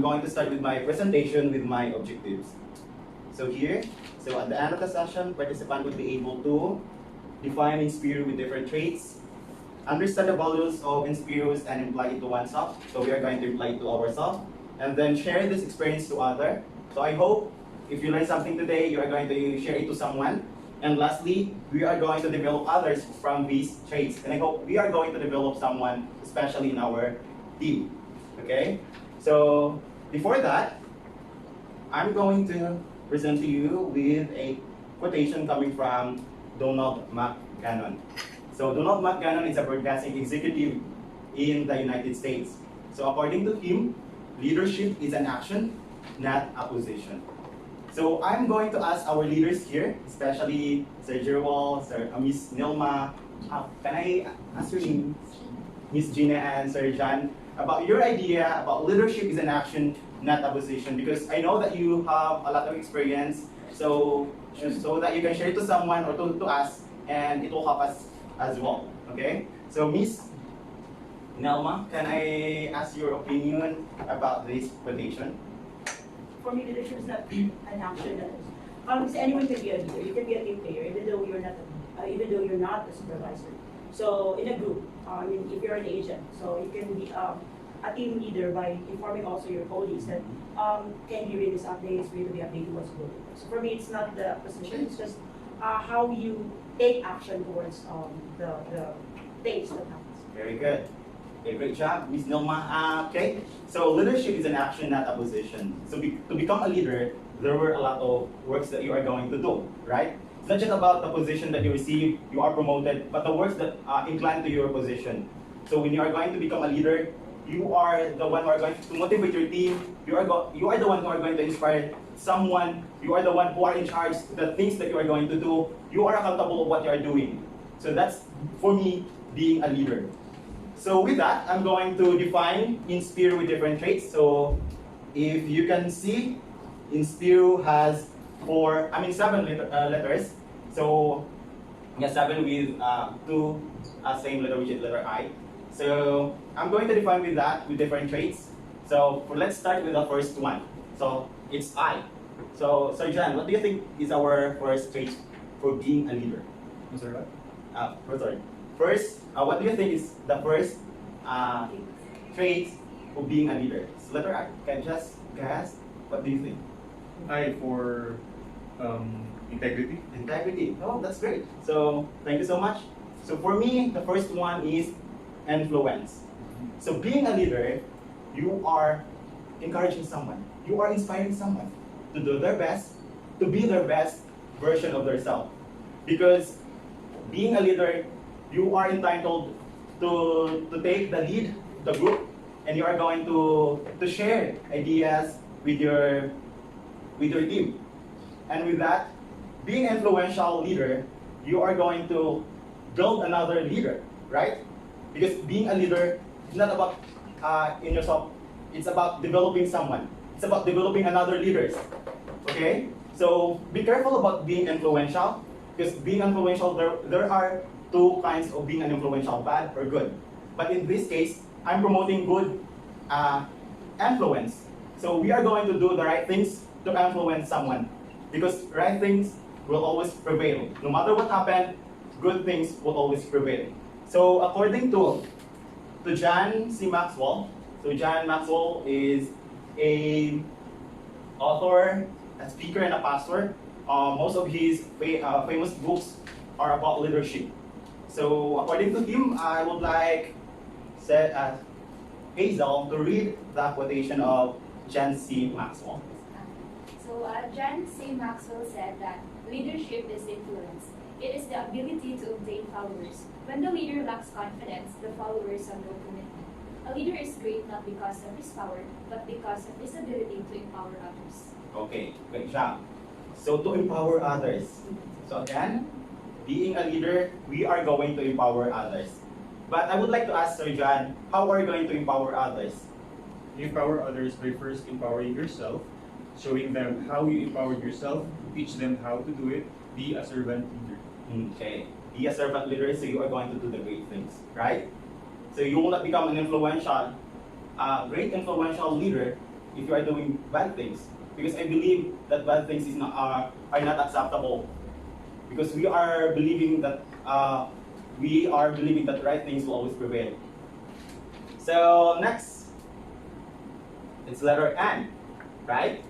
going to start with my presentation with my objectives. So here, so at the end of the session, participant will be able to define Inspiro with different traits, understand the values of Inspiros and apply it to oneself. So we are going to apply it to ourselves, and then share this experience to others. So I hope if you learn something today, you are going to share it to someone. And lastly, we are going to develop others from these traits. And I hope we are going to develop someone, especially in our team. Okay? So before that, I'm going to present to you with a quotation coming from Donald McGannon. So Donald McGannon is a broadcasting executive in the United States. So according to him, leadership is an action, not a position. So I'm going to ask our leaders here, especially Sir Joward, Miss Nilma, can I ask your name? Miss Gina and Sir John, about your idea about leadership is an action, not a position, because I know that you have a lot of experience, so that you can share it to someone or to us, and it will help us as well. Okay? So Miss Nelma, can I ask your opinion about this quotation? For me, leadership is not an action. Because anyone can be a leader. You can be a team player, even though you're not a supervisor. So in a group, if you're an agent, so you can be a team leader by informing also your colleagues that can you read this updates, for you to be updated what's good. So for me, it's not the position. It's just how you take action towards the things that happens. Very good. Okay, great job, Ms. Nilma. Okay, so leadership is an action, not a position. So to become a leader, there were a lot of works that you are going to do, right? It's not just about the position that you receive, you are promoted, but the works that incline to your position. So when you are going to become a leader, you are the one who are going to motivate your team. You are the one who are going to inspire someone. You are the one who are in charge of the things that you are going to do. You are accountable of what you are doing. So that's, for me, being a leader. So with that, I'm going to define Inspiro with different traits. So if you can see, Inspiro has seven letters. So yeah, 7 with two same letter, which is letter I. So I'm going to define with that with different traits. So let's start with the first one. So it's I. So Sir John, what do you think is our first trait for being a leader? I'm sorry, what? Sorry. First, what do you think is the first trait for being a leader? It's letter I. Can you just guess? What do you think? I for integrity. Integrity. Oh, that's great. So thank you so much. So for me, the first one is influence. So being a leader, you are encouraging someone. You are inspiring someone to do their best, to be their best version of themselves. Because being a leader, you are entitled to take the lead, the group, and you are going to share ideas with your team. And with that, being an influential leader, you are going to build another leader, right? Because being a leader is not about in yourself, it's about developing someone. It's about developing another leaders. Okay? So be careful about being influential, because being influential, there are two kinds of being an influential, bad or good. But in this case, I'm promoting good influence. So we are going to do the right things to influence someone, because right things will always prevail. No matter what happened, good things will always prevail. So according to John C. Maxwell, so John Maxwell is a author, a speaker, and a pastor. Most of his famous books are about leadership. So according to him, I would like Hazel to read the quotation of John C. Maxwell. So John C. Maxwell said that leadership is influence. It is the ability to obtain followers. When the leader lacks confidence, the followers have no commitment. A leader is great not because of his power, but because of his ability to empower others. Okay, great job. So to empower others. So again, being a leader, we are going to empower others. But I would like to ask Sir John, how are you going to empower others? You empower others by first empowering yourself, showing them how you empowered yourself, teach them how to do it, be a servant leader. Okay, be a servant leader, so you are going to do the great things, right? So you will not become an influential, great influential leader if you are doing bad things, because I believe that bad things are not acceptable, because we are believing that right things will always prevail. So next, it's letter N, right?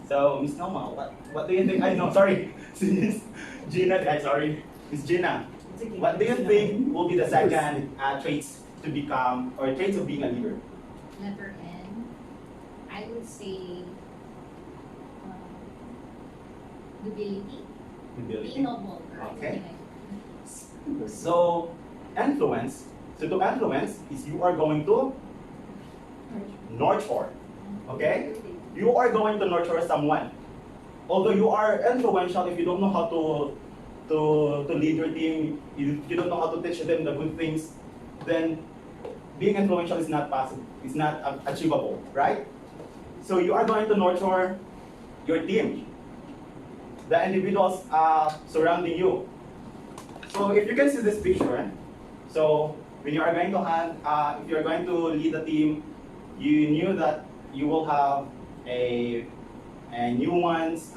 So Miss Norma, what do you think? I know, sorry, Miss Gina. Sorry, Miss Gina. It's okay. What do you think will be the second traits to become, or traits of being a leader? Letter N, I would say nobility. Ability. Being noble. Okay. So influence. So to influence is you are going to nurture. Okay? You are going to nurture someone. Although you are influential, if you don't know how to lead your team, you don't know how to teach them the good things, then being influential is not possible. It's not achievable, right? So you are going to nurture your team, the individuals surrounding you. So if you can see this picture, so when you are going to if you are going to lead a team, you knew that you will have a new ones,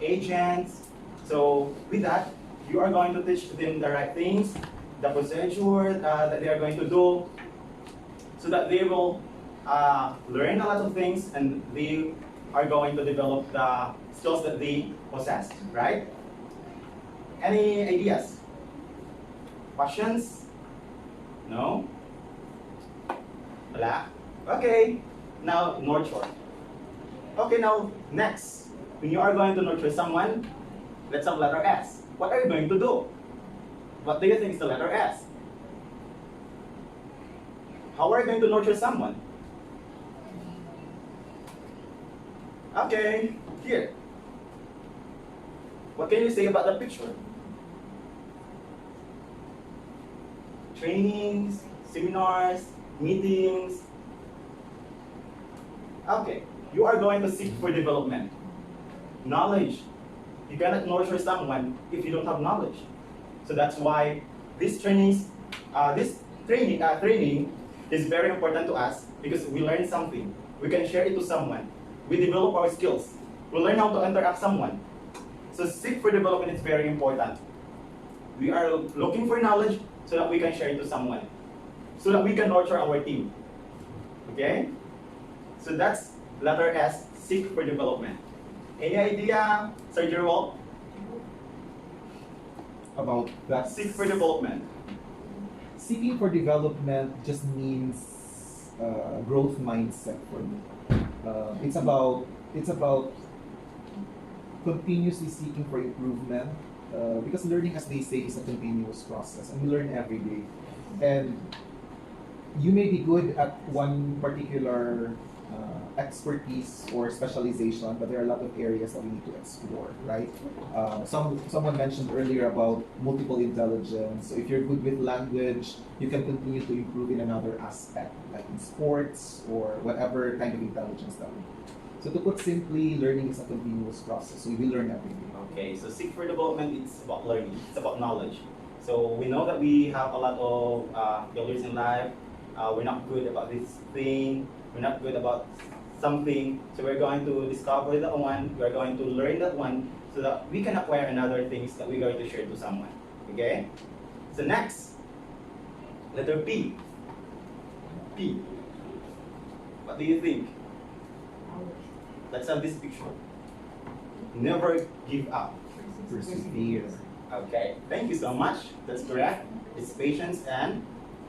agents. So with that, you are going to teach them the right things, the procedure that they are going to do, so that they will learn a lot of things and they are going to develop the skills that they possess, right? Any ideas? Questions? No? Wala? Okay, now nurture. Okay, now next, when you are going to nurture someone, let's have letter S. What are you going to do? What do you think is the letter S? How are you going to nurture someone? Okay, here. What can you say about the picture? Trainings, seminars, meetings. Okay, you are going to seek for development. Knowledge. You cannot nurture someone if you don't have knowledge. So that's why this training is very important to us, because we learn something. We can share it to someone. We develop our skills. We learn how to interact someone. So seek for development is very important. We are looking for knowledge so that we can share it to someone, so that we can nurture our team. Okay? So that's letter S, seek for development. Any idea, Sir Gerald? About that? Seek for development. Seeking for development just means growth mindset for me. It's about continuously seeking for improvement, because learning, as they say, is a continuous process, and we learn every day. And you may be good at one particular expertise or specialization, but there are a lot of areas that we need to explore, right? Someone mentioned earlier about multiple intelligence. So if you're good with language, you can continue to improve in another aspect, like in sports or whatever kind of intelligence that we need. So to put simply, learning is a continuous process. So we will learn every day. Okay, so seek for development, it's about learning, it's about knowledge. So we know that we have a lot of failures in life. We're not good about this thing, we're not good about something. So we're going to discover that one, we're going to learn that one, so that we can acquire another things that we're going to share to someone. Okay? So next, letter P. P. What do you think? Let's have this picture. Never give up. Persevere. Okay, thank you so much. That's correct. It's patience and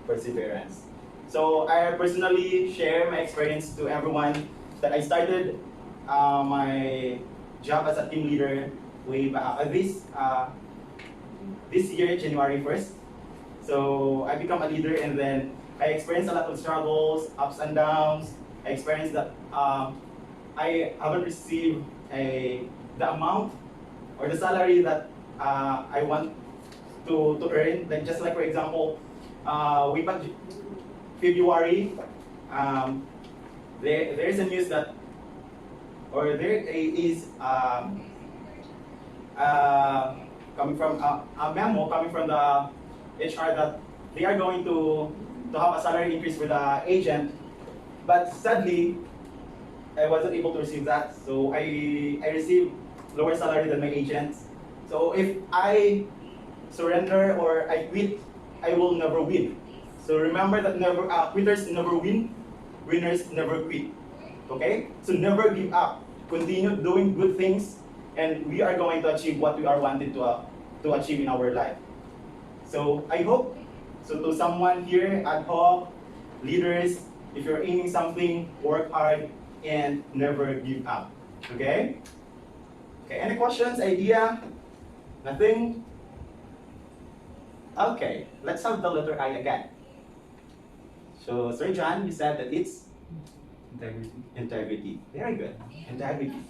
perseverance. So I personally share my experience to everyone that I started my job as a team leader way back this year, January 1st. So I become a leader, and then I experienced a lot of struggles, ups and downs. I experienced that I haven't received the amount or the salary that I want to earn. Like just like for example, way back February, there is a news that, or there is coming from a memo coming from the HR that they are going to have a salary increase for the agent, but sadly, I wasn't able to receive that. So I received lower salary than my agents. So if I surrender or I quit, I will never win. So remember that quitters never win, winners never quit. Okay? So never give up. Continue doing good things, and we are going to achieve what we are wanted to achieve in our life. So I hope, so to someone here ad hoc, leaders, if you're aiming something, work hard and never give up. Okay? Okay, any questions, idea? Nothing? Okay, let's have the letter I again. So, Sir John, you said that it's Integrity. integrity. Very good. Integrity.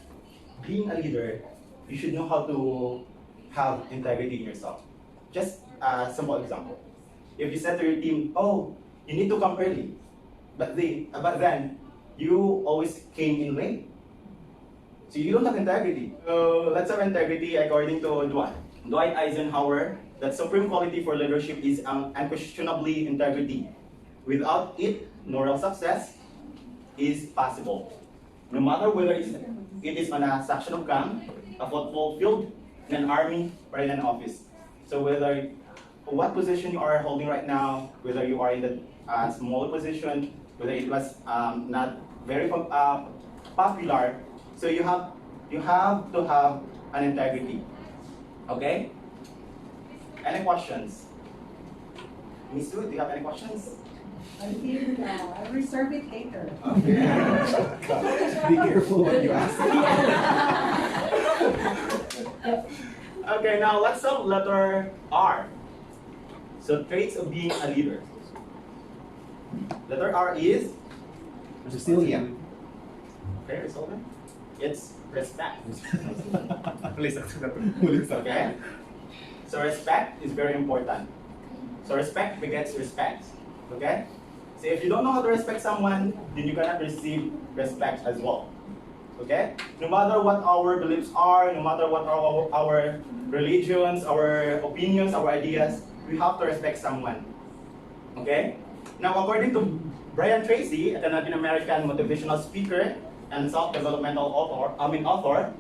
Being a leader, you should know how to have integrity in yourself. Just a simple example. If you said to your team, oh, you need to come early, but then you always came in late. So you don't have integrity. So let's have integrity according to Dwight Eisenhower, that supreme quality for leadership is unquestionably integrity. Without it, no real success is possible. No matter whether it is on a section of camp, a football field, in an army, or in an office. So whether what position you are holding right now, whether you are in the small position, whether it was not very popular, so you have to have an integrity. Okay? Any questions? Miss Sue, do you have any questions? I did, I'll reserve it later. Okay. Be careful what you ask. Okay, now let's have letter R. So traits of being a leader. Letter R is Resilient. very resolving. It's respect. Please accept that. Okay? So respect is very important. So respect begets respect. Okay? So if you don't know how to respect someone, then you cannot receive respect as well. Okay? No matter what our beliefs are, no matter what our religions, our opinions, our ideas, we have to respect someone. Okay? Now, according to Brian Tracy, a Canadian American motivational speaker and self-developmental author,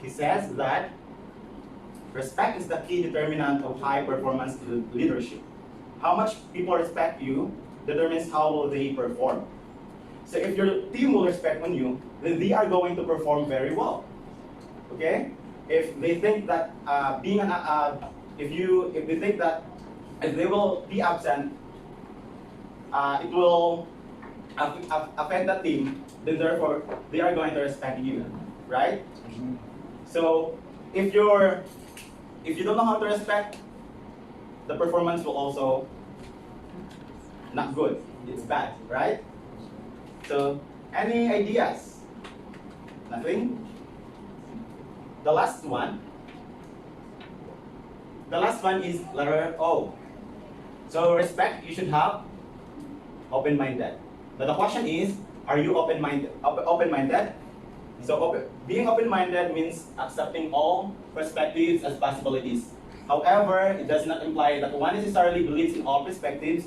he says that respect is the key determinant of high performance leadership. How much people respect you determines how they perform. So if your team will respect on you, then they are going to perform very well. Okay? If they think that if they will be absent, it will affect the team, then therefore they are going to respect you, right? So if you don't know how to respect, the performance will also not good. It's bad, right? So any ideas? Nothing? The last one is letter O. So respect, you should have open-minded. Now the question is, are you open-minded? So being open-minded means accepting all perspectives as possibilities. However, it does not imply that one necessarily believes in all perspectives.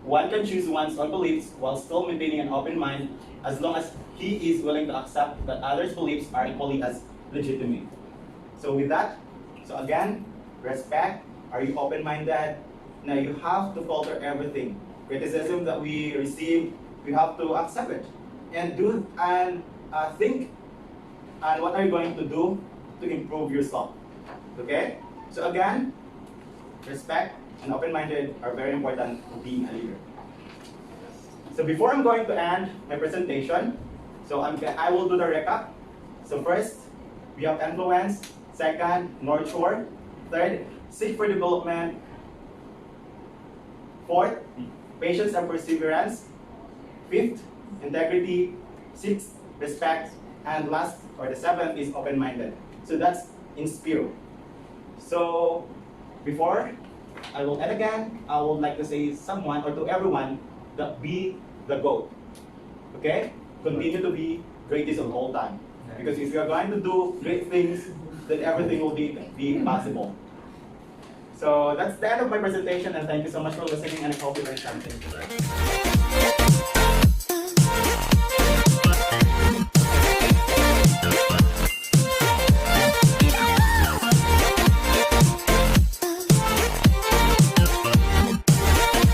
One can choose one's own beliefs while still maintaining an open mind, as long as he is willing to accept that others' beliefs are equally as legitimate. So with that, so again, respect, are you open-minded? Now you have to filter everything. Criticism that we receive, we have to accept it. And think, and what are you going to do to improve yourself? Okay? So again, respect and open-minded are very important to being a leader. So before I'm going to end my presentation, so I will do the recap. So first, we have influence. Second, nurture. Third, seek for development. Fourth, patience and perseverance. Fifth, integrity. Sixth, respect. And last, or the seventh, is open-minded. So that's Inspiro. So before I will end again, I would like to say someone or to everyone that be the GOAT. Okay? Continue to be greatest of all time. Because if you are going to do great things, then everything will be possible. So that's the end of my presentation, and thank you so much for listening, and I hope you learned something today.